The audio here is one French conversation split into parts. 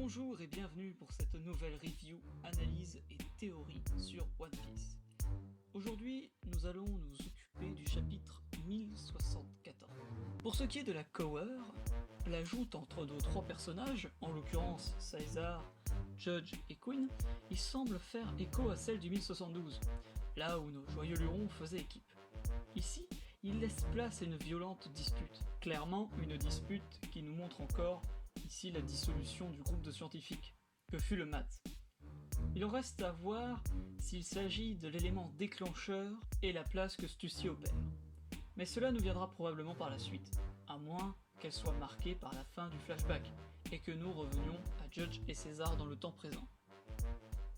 Bonjour et bienvenue pour cette nouvelle review, analyse et théorie sur One Piece. Aujourd'hui, nous allons nous occuper du chapitre 1074. Pour ce qui est de la Cower, la joute entre nos trois personnages, en l'occurrence Caesar, Judge et Queen, il semble faire écho à celle du 1072, là où nos joyeux lurons faisaient équipe. Ici, il laisse place à une violente dispute. Clairement, une dispute qui nous montre encore ici la dissolution du groupe de scientifiques, que fut le MAT. Il reste à voir s'il s'agit de l'élément déclencheur et la place que Stussy opère. Mais cela nous viendra probablement par la suite, à moins qu'elle soit marquée par la fin du flashback, et que nous revenions à Judge et César dans le temps présent.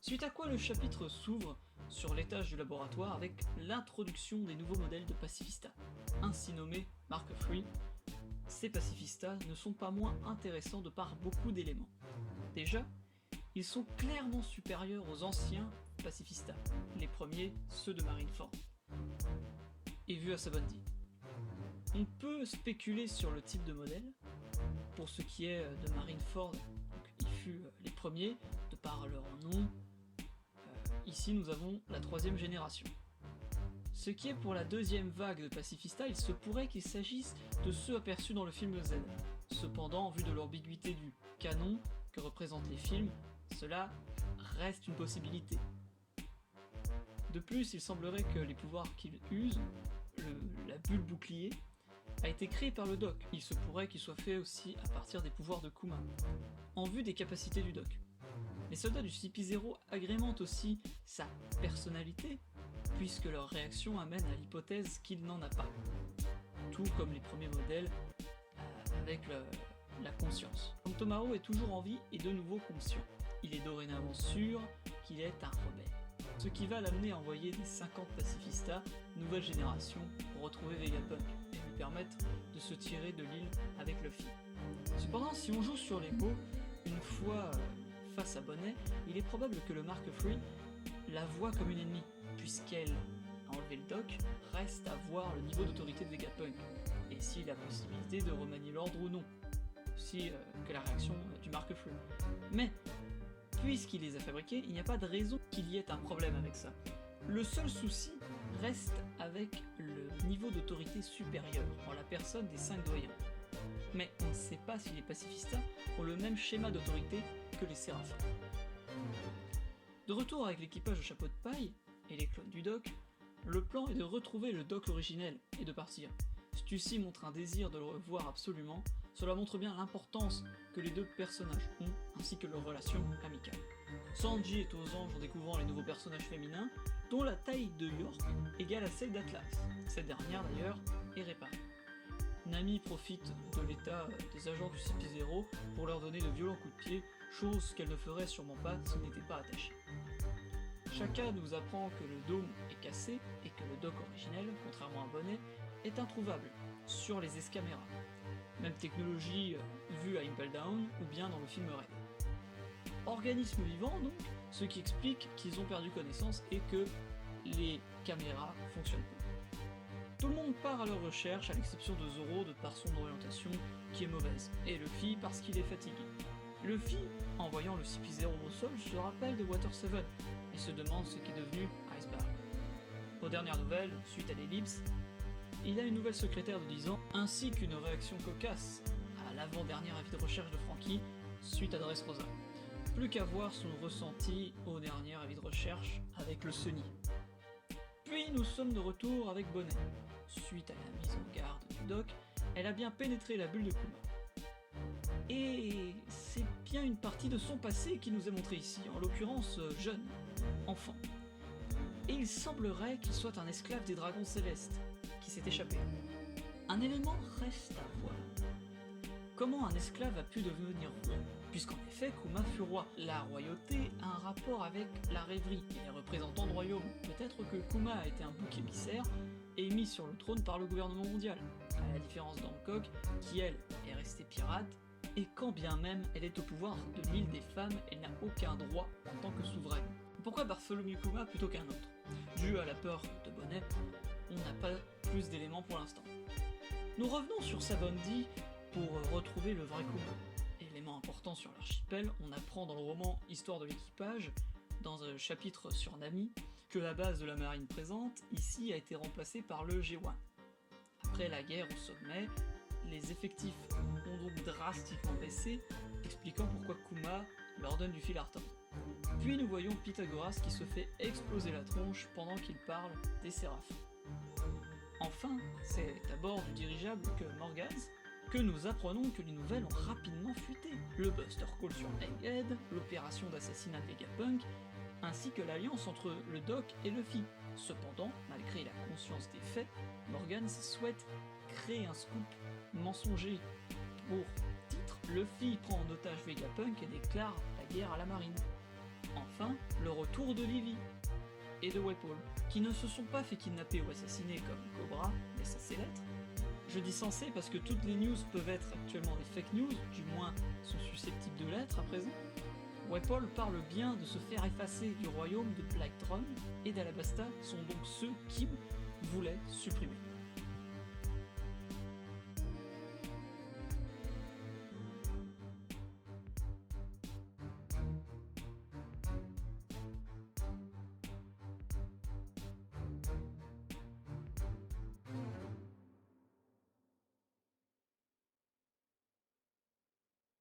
Suite à quoi le chapitre s'ouvre sur l'étage du laboratoire avec l'introduction des nouveaux modèles de pacifista, ainsi nommés Mark III. Ces pacifistas ne sont pas moins intéressants de par beaucoup d'éléments. Déjà, ils sont clairement supérieurs aux anciens pacifistas, les premiers, ceux de Marineford, et vus à Sabaody. On peut spéculer sur le type de modèle. Pour ce qui est de Marineford, donc ils furent les premiers, de par leur nom. Ici nous avons la troisième génération. Ce qui est pour la deuxième vague de pacifistas, il se pourrait qu'il s'agisse de ceux aperçus dans le film Z. Cependant, en vue de l'ambiguïté du canon que représentent les films, cela reste une possibilité. De plus, il semblerait que les pouvoirs qu'ils usent, la bulle bouclier, a été créé par le Doc. Il se pourrait qu'il soit fait aussi à partir des pouvoirs de Kuma, en vue des capacités du Doc. Les soldats du CP0 agrémentent aussi sa personnalité, puisque leur réaction amène à l'hypothèse qu'il n'en a pas. Tout comme les premiers modèles avec la conscience. Donc Tomaro est toujours en vie et de nouveau conscient. Il est dorénavant sûr qu'il est un rebelle. Ce qui va l'amener à envoyer des 50 pacifistas nouvelle génération pour retrouver Vegapunk et lui permettre de se tirer de l'île avec Luffy. Cependant, si on joue sur l'ego, une fois face à Bonnet, il est probable que le Mark III la voit comme une ennemie, puisqu'elle a enlevé le Doc, reste à voir le niveau d'autorité de Vegapunk, et s'il a la possibilité de remanier l'ordre ou non, aussi que la réaction du Mark III. Mais, puisqu'il les a fabriqués, il n'y a pas de raison qu'il y ait un problème avec ça. Le seul souci reste avec le niveau d'autorité supérieur, en la personne des 5 doyens. Mais on ne sait pas si les pacifistas ont le même schéma d'autorité que les séraphins. De retour avec l'équipage au chapeau de paille et les clones du Doc, le plan est de retrouver le Doc originel et de partir. Stussy montre un désir de le revoir absolument, cela montre bien l'importance que les deux personnages ont, ainsi que leur relation amicale. Sanji est aux anges en découvrant les nouveaux personnages féminins, dont la taille de York égale à celle d'Atlas. Cette dernière d'ailleurs est réparée. Nami profite de l'état des agents du CP0 pour leur donner de violents coups de pied, chose qu'elle ne ferait sûrement pas s'ils n'étaient pas attachés. Shaka nous apprend que le dôme est cassé et que le Doc originel, contrairement à Bonnet, est introuvable sur les escaméras. Même technologie vue à Impel Down ou bien dans le film Red. Organisme vivant donc, ce qui explique qu'ils ont perdu connaissance et que les caméras fonctionnent plus. Tout le monde part à leur recherche, à l'exception de Zoro de par son orientation qui est mauvaise, et Luffy parce qu'il est fatigué. Luffy, en voyant le CP0 au sol, se rappelle de Water 7 et se demande ce qu'est devenu Iceberg. Aux dernières nouvelles, suite à l'ellipse, il a une nouvelle secrétaire de 10 ans, ainsi qu'une réaction cocasse à l'avant-dernier avis de recherche de Franky suite à Dressrosa. Plus qu'à voir son ressenti au dernier avis de recherche avec le Sunny. Puis nous sommes de retour avec Bonnet. Suite à la mise en garde du Doc, elle a bien pénétré la bulle de Kuma. Et c'est bien une partie de son passé qui nous est montrée ici, en l'occurrence jeune, enfant. Et il semblerait qu'il soit un esclave des dragons célestes, qui s'est échappé. Un élément reste à voir. Comment un esclave a pu devenir roi? Puisqu'en effet, Kuma fut roi. La royauté a un rapport avec la rêverie et les représentants de royaume. Peut-être que Kuma a été un bouc émissaire et mis sur le trône par le gouvernement mondial, à la différence d'Hancock, qui elle est restée pirate, et quand bien même elle est au pouvoir de l'île des femmes, elle n'a aucun droit en tant que souveraine. Pourquoi Bartholomew Kuma plutôt qu'un autre? Dû à la peur de Bonnet, on n'a pas plus d'éléments pour l'instant. Nous revenons sur Sabaody pour retrouver le vrai Kuma, élément important. portant sur l'archipel, on apprend dans le roman Histoire de l'équipage, dans un chapitre sur Nami, que la base de la marine présente ici a été remplacée par le G1. Après la guerre au sommet, les effectifs ont donc drastiquement baissé, expliquant pourquoi Kuma leur donne du fil à retordre. Puis nous voyons Pythagoras qui se fait exploser la tronche pendant qu'il parle des séraphins. Enfin, c'est à bord du dirigeable que Morgaz que nous apprenons que les nouvelles ont rapidement fuité. Le Buster Call sur Egghead, l'opération d'assassinat de Vegapunk, ainsi que l'alliance entre le Doc et Luffy. Cependant, malgré la conscience des faits, Morgans souhaite créer un scoop mensonger. Pour titre, Luffy prend en otage Vegapunk et déclare la guerre à la marine. Enfin, le retour de Levi et de Wapol, qui ne se sont pas fait kidnapper ou assassiner comme Cobra, mais ça c'est l'être. Je dis censé parce que toutes les news peuvent être actuellement des fake news, du moins sont susceptibles de l'être à présent. Wapol parle bien de se faire effacer du royaume de Black Drum, et d'Alabasta sont donc ceux qui voulaient supprimer.